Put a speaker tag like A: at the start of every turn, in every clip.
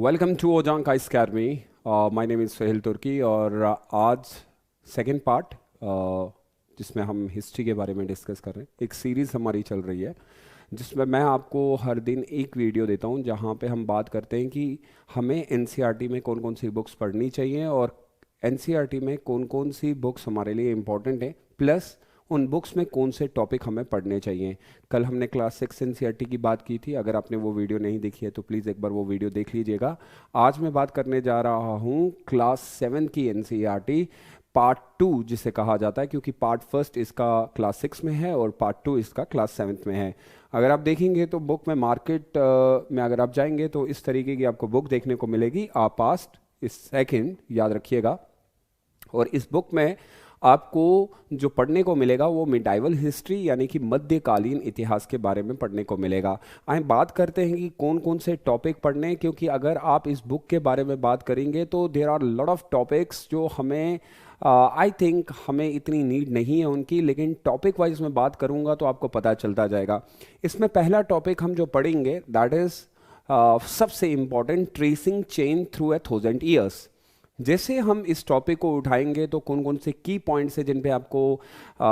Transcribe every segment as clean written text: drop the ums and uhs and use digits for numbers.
A: Welcome to ओजांग का academy. My name is Sohail Turki और आज सेकंड पार्ट जिसमें हम हिस्ट्री के बारे में डिस्कस कर रहे हैं। एक सीरीज़ हमारी चल रही है जिसमें मैं आपको हर दिन एक वीडियो देता हूं जहां पे हम बात करते हैं कि हमें एनसीईआरटी में कौन कौन सी बुक्स पढ़नी चाहिए और एनसीईआरटी में कौन कौन सी बुक्स हमारे लिए इम्पोर्टेंट है, प्लस उन बुक्स में कौन से टॉपिक हमें पढ़ने चाहिए। कल हमने क्लास 6 एनसीईआरटी की बात की थी। अगर आपने वो वीडियो नहीं देखी है तो प्लीज़ एक बार वो वीडियो देख लीजिएगा। आज मैं बात करने जा रहा हूँ क्लास 7 की एनसीईआरटी पार्ट 2 जिसे कहा जाता है, क्योंकि पार्ट फर्स्ट इसका क्लास 6 में है और पार्ट 2 इसका क्लास 7 में है। अगर आप देखेंगे तो बुक में मार्केट में अगर आप जाएंगे तो इस तरीके की आपको बुक देखने को मिलेगी। आप पास्ट इस सेकंड याद रखिएगा। और इस बुक में आपको जो पढ़ने को मिलेगा वो मिडाइवल हिस्ट्री यानी कि मध्यकालीन इतिहास के बारे में पढ़ने को मिलेगा। आए बात करते हैं कि कौन कौन से टॉपिक पढ़ने हैं, क्योंकि अगर आप इस बुक के बारे में बात करेंगे तो there are lot of topics जो हमें आई थिंक हमें इतनी नीड नहीं है उनकी, लेकिन टॉपिक वाइज मैं बात करूंगा तो आपको पता चलता जाएगा। इसमें पहला टॉपिक हम जो पढ़ेंगे दैट इज़ सबसे important, tracing chain through 1000 years. जैसे हम इस टॉपिक को उठाएंगे तो कौन कौन से की पॉइंट्स हैं जिन पे आपको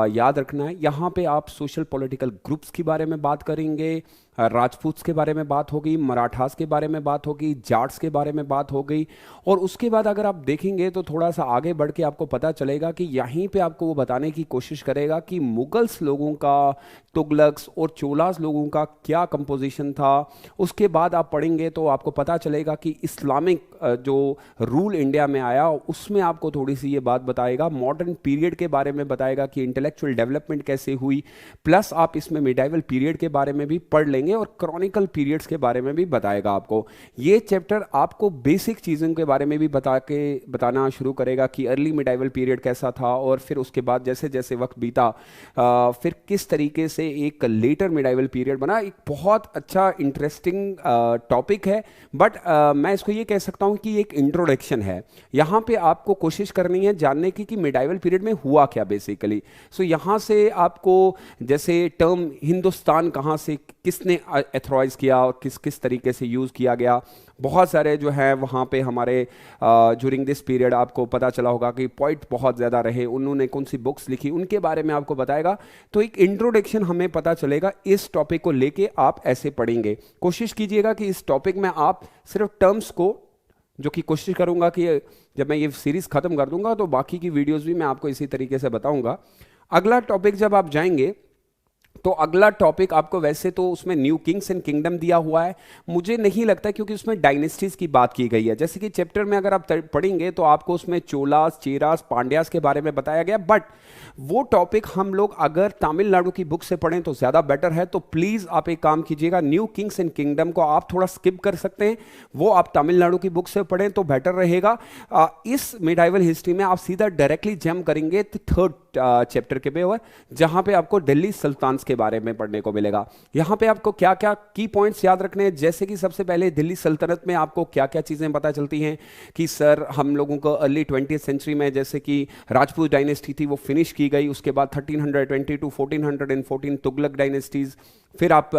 A: याद रखना है। यहाँ पे आप सोशल पॉलिटिकल ग्रुप्स के बारे में बात करेंगे, राजपूत्स के बारे में बात होगी, मराठास के बारे में बात होगी, जाट्स के बारे में बात हो गई। और उसके बाद अगर आप देखेंगे तो थोड़ा सा आगे बढ़ के आपको पता चलेगा कि यहीं पे आपको वो बताने की कोशिश करेगा कि मुगल्स लोगों का, तुगलक्स और चोलास लोगों का क्या कंपोजिशन था। उसके बाद आप पढ़ेंगे तो आपको पता चलेगा कि इस्लामिक जो रूल इंडिया में आया उसमें आपको थोड़ी सी ये बात बताएगा। मॉडर्न पीरियड के बारे में बताएगा कि इंटेलेक्चुअल डेवलपमेंट कैसे हुई, प्लस आप इसमें मिडाइवल पीरियड के बारे में भी पढ़ लेंगे और क्रॉनिकल पीरियड्स के बारे में भी बताएगा आपको। ये चैप्टर आपको बेसिक चीज़ों के बारे में भी बताना शुरू करेगा कि अर्ली मिडाइवल पीरियड कैसा था और फिर उसके बाद जैसे जैसे वक्त बीता फिर किस तरीके से एक लेटर मिडाइवल पीरियड बना। एक बहुत अच्छा इंटरेस्टिंग टॉपिक है, बट मैं इसको ये कह सकता हूँ कि एक इंट्रोडक्शन है। यहाँ पे आपको कोशिश करनी है जानने की कि मिडाइवल पीरियड में हुआ क्या बेसिकली। सो यहाँ से आपको जैसे टर्म हिंदुस्तान कहाँ से किसने एथोराइज किया और किस किस तरीके से यूज़ किया गया, बहुत सारे जो है वहाँ पे हमारे ज्यूरिंग दिस पीरियड आपको पता चला होगा कि पॉइंट बहुत ज़्यादा रहे, उन्होंने कौन सी बुक्स लिखी उनके बारे में आपको बताएगा। तो एक इंट्रोडक्शन हमें पता चलेगा। इस टॉपिक को लेके आप ऐसे पढ़ेंगे। कोशिश कीजिएगा कि इस टॉपिक में आप सिर्फ टर्म्स को, जो कि कोशिश करूंगा कि जब मैं ये सीरीज़ ख़त्म कर दूंगा तो बाकी की वीडियोस भी मैं आपको इसी तरीके से बताऊंगा। अगला टॉपिक जब आप जाएंगे तो अगला टॉपिक आपको, वैसे तो उसमें न्यू किंग्स एंड किंगडम दिया हुआ है, मुझे नहीं लगता क्योंकि उसमें डायनेस्टीज की बात की गई है। जैसे कि चैप्टर में अगर आप पढ़ेंगे तो आपको उसमें चोलास, चेरास, पांड्यास के बारे में बताया गया, बट वो टॉपिक हम लोग अगर तमिलनाडु की बुक से पढ़ें तो ज़्यादा बेटर है। तो प्लीज़ आप एक काम कीजिएगा, न्यू किंग्स एंड किंगडम को आप थोड़ा स्किप कर सकते हैं, वो आप तमिलनाडु की बुक से पढ़ें तो बेटर रहेगा। इस मिडाइवल हिस्ट्री में आप सीधा डायरेक्टली जंप करेंगे थर्ड चैप्टर के ऊपर, जहां पे आपको दिल्ली सुल्तान्स के बारे में पढ़ने को मिलेगा। यहां पे आपको क्या क्या की पॉइंट्स याद रखने हैं, जैसे कि सबसे पहले दिल्ली सल्तनत में आपको क्या क्या चीज़ें पता चलती हैं कि सर हम लोगों को अर्ली 20th सेंचुरी में जैसे कि राजपूत डायनेस्टी थी वो फिनिश की गई, उसके बाद 1320 टू 1414 तुगलक डायनेस्टीज़, फिर आप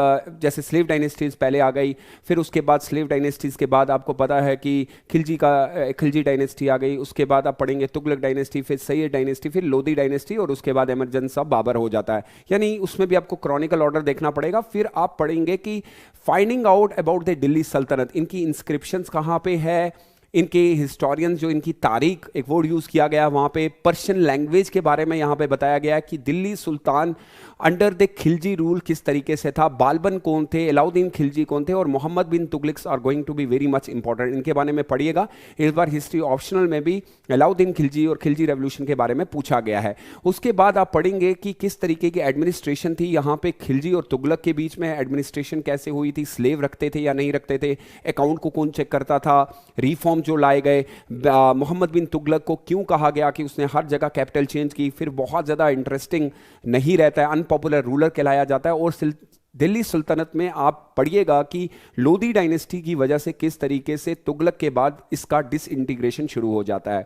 A: जैसे स्लेव डायनेस्टीज़ पहले आ गई, फिर उसके बाद स्लेव डायनेस्टीज़ के बाद आपको पता है कि खिलजी डायनेस्टी आ गई, उसके बाद आप पढ़ेंगे तुगलक डायनेस्टी, फिर सैयद डायनेस्टी, फिर लोधी डायनेस्टी और उसके बाद एमरजेंस ऑफ बाबर हो जाता है। यानी उसमें भी आपको क्रॉनिकल ऑर्डर देखना पड़ेगा। फिर आप पढ़ेंगे कि finding out about the Delhi सल्तनत, इनकी इंस्क्रिप्शंस कहाँ पे है, इनके हिस्टोरियंस जो इनकी तारीख, एक वर्ड यूज़ किया गया वहाँ पे पर्शियन लैंग्वेज के बारे में यहाँ पे बताया गया है कि दिल्ली सुल्तान अंडर द खिलजी रूल किस तरीके से था, बालबन कौन थे, अलाउद्दीन खिलजी कौन थे और Mohammad bin Tughlaqs are going to be very much important. इनके बारे में पढ़िएगा। इस बार हिस्ट्री ऑप्शनल में भी अलाउद्दीन खिलजी और खिलजी रेवोल्यूशन के बारे में पूछा गया है। उसके बाद आप पढ़ेंगे कि किस तरीके की एडमिनिस्ट्रेशन थी यहाँ पे, खिलजी और तुगलक के बीच में एडमिनिस्ट्रेशन कैसे हुई थी, स्लेव रखते थे या नहीं रखते थे, अकाउंट को कौन चेक करता था, रिफॉर्म जो लाए गए, मोहम्मद बिन तुगलक को क्यों कहा गया कि उसने हर जगह कैपिटल चेंज की, फिर बहुत ज़्यादा इंटरेस्टिंग नहीं रहता है, अनपॉपुलर रूलर कहलाया जाता है। और दिल्ली सुल्तनत में आप पढ़िएगा कि लोधी डायनेस्टी की वजह से किस तरीके से तुगलक के बाद इसका डिसइंटीग्रेशन शुरू हो जाता है।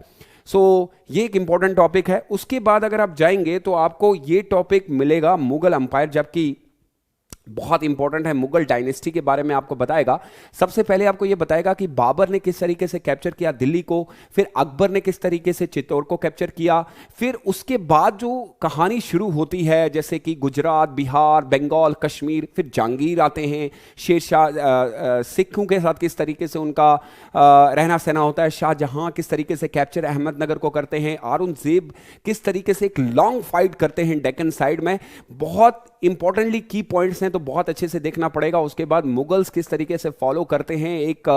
A: ये एक इंपॉर्टेंट टॉपिक है। उसके बाद अगर आप जाएंगे तो आपको ये टॉपिक मिलेगा मुगल अंपायर, जबकि बहुत इंपॉर्टेंट है, मुगल डायनेस्टी के बारे में आपको बताएगा। सबसे पहले आपको यह बताएगा कि बाबर ने किस तरीके से कैप्चर किया दिल्ली को, फिर अकबर ने किस तरीके से चित्तौड़ को कैप्चर किया, फिर उसके बाद जो कहानी शुरू होती है जैसे कि गुजरात, बिहार, बंगाल, कश्मीर, फिर जहांगीर आते हैं, शेरशाह, सिखों के साथ किस तरीके से उनका रहना सहना होता है, शाहजहां किस तरीके से कैप्चर अहमदनगर को करते हैं, औरंगजेब किस तरीके से एक लॉन्ग फाइट करते हैं डेक्कन साइड में। बहुत इंपॉर्टेंटली की पॉइंट्स हैं तो बहुत अच्छे से देखना पड़ेगा। उसके बाद मुगल्स किस तरीके से फॉलो करते हैं, एक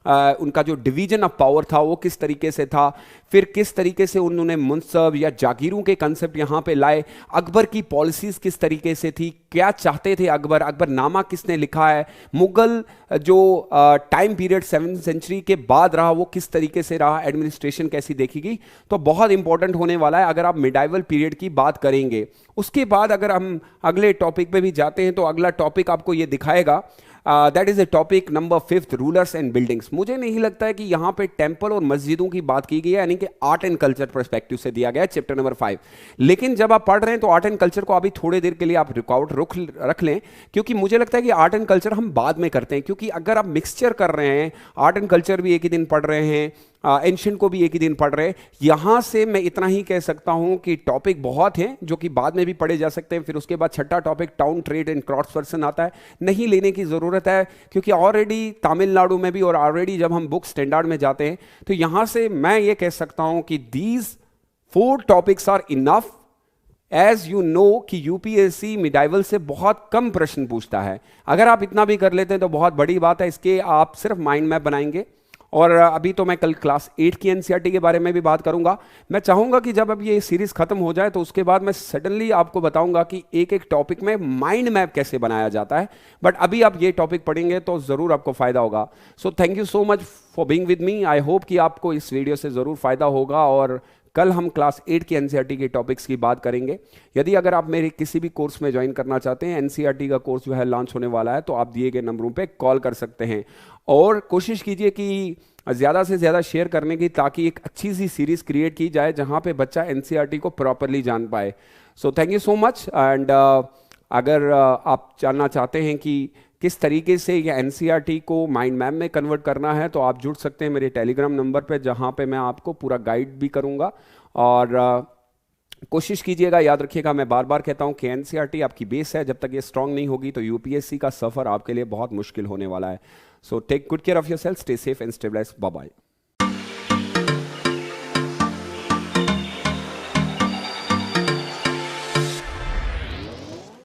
A: उनका जो डिवीजन ऑफ पावर था वो किस तरीके से था, फिर किस तरीके से उन्होंने मुनसब या जागीरों के कंसेप्ट यहां पे लाए, अकबर की पॉलिसीज किस तरीके से थी, क्या चाहते थे अकबर, अकबरनामा किसने लिखा है, मुगल जो टाइम पीरियड 7वीं सेंचुरी के बाद रहा वो किस तरीके से रहा, एडमिनिस्ट्रेशन कैसी देखेगी। तो बहुत इंपॉर्टेंट होने वाला है अगर आप मिडाइवल पीरियड की बात करेंगे। उसके बाद अगर हम अगले टॉपिक पे भी जाते हैं तो अगला टॉपिक आपको ये दिखाएगा, that is a topic number 5, rulers and buildings. मुझे नहीं लगता है कि यहाँ पे टेंपल और मस्जिदों की बात की गई है, यानी कि आर्ट एंड कल्चर पर्सपेक्टिव से दिया गया है चैप्टर नंबर 5। लेकिन जब आप पढ़ रहे हैं तो आर्ट एंड कल्चर को अभी थोड़ी देर के लिए आप रिकॉर्ड रख लें, क्योंकि मुझे लगता है कि आर्ट एंड कल्चर हम बाद में करते हैं, क्योंकि अगर आप मिक्सचर कर रहे हैं, आर्ट एंड कल्चर भी एक ही दिन पढ़ रहे हैं, एंशिएंट को भी एक ही दिन पढ़ रहे हैं, यहां से मैं इतना ही कह सकता हूं कि टॉपिक बहुत हैं जो कि बाद में भी पढ़े जा सकते हैं। फिर उसके बाद छठा topic town trade and cross person आता है, नहीं लेने की जरूरत है क्योंकि ऑलरेडी तमिलनाडु में भी और ऑलरेडी जब हम बुक स्टैंडर्ड में जाते हैं तो यहां से मैं ये कह सकता हूं कि these 4 topics are enough. As you know कि यूपीएससी मिडाइवल से बहुत कम प्रश्न पूछता है, अगर आप इतना भी कर लेते हैं तो बहुत बड़ी बात है। इसके आप सिर्फ माइंड मैप बनाएंगे। और अभी तो मैं कल क्लास 8 की एनसीईआरटी के बारे में भी बात करूंगा। मैं चाहूंगा कि जब अब ये सीरीज खत्म हो जाए तो उसके बाद मैं सडनली आपको बताऊंगा कि एक एक टॉपिक में माइंड मैप कैसे बनाया जाता है, बट अभी आप ये टॉपिक पढ़ेंगे तो जरूर आपको फायदा होगा। So thank you so much for being with me. I hope कि आपको इस वीडियो से जरूर फायदा होगा और कल हम क्लास 8 की एनसीईआरटी के टॉपिक्स की बात करेंगे। यदि अगर आप मेरे किसी भी कोर्स में ज्वाइन करना चाहते हैं, एनसीईआरटी का कोर्स जो है लॉन्च होने वाला है, तो आप दिए गए नंबरों पे कॉल कर सकते हैं और कोशिश कीजिए कि ज़्यादा से ज़्यादा शेयर करने की, ताकि एक अच्छी सी सीरीज क्रिएट की जाए जहां पे बच्चा एनसीईआरटी को प्रॉपरली जान पाए। So thank you so much. And अगर आप जानना चाहते हैं कि किस तरीके से ये एनसीईआरटी को माइंड मैप में कन्वर्ट करना है, तो आप जुड़ सकते हैं मेरे टेलीग्राम नंबर पे, जहां पे मैं आपको पूरा गाइड भी करूंगा। और कोशिश कीजिएगा, याद रखिएगा, मैं बार बार कहता हूं कि एनसीईआरटी आपकी बेस है, जब तक ये स्ट्रांग नहीं होगी तो यूपीएससी का सफर आपके लिए बहुत मुश्किल होने वाला है। So take good care of yourself, stay safe and stabilise. Bye bye.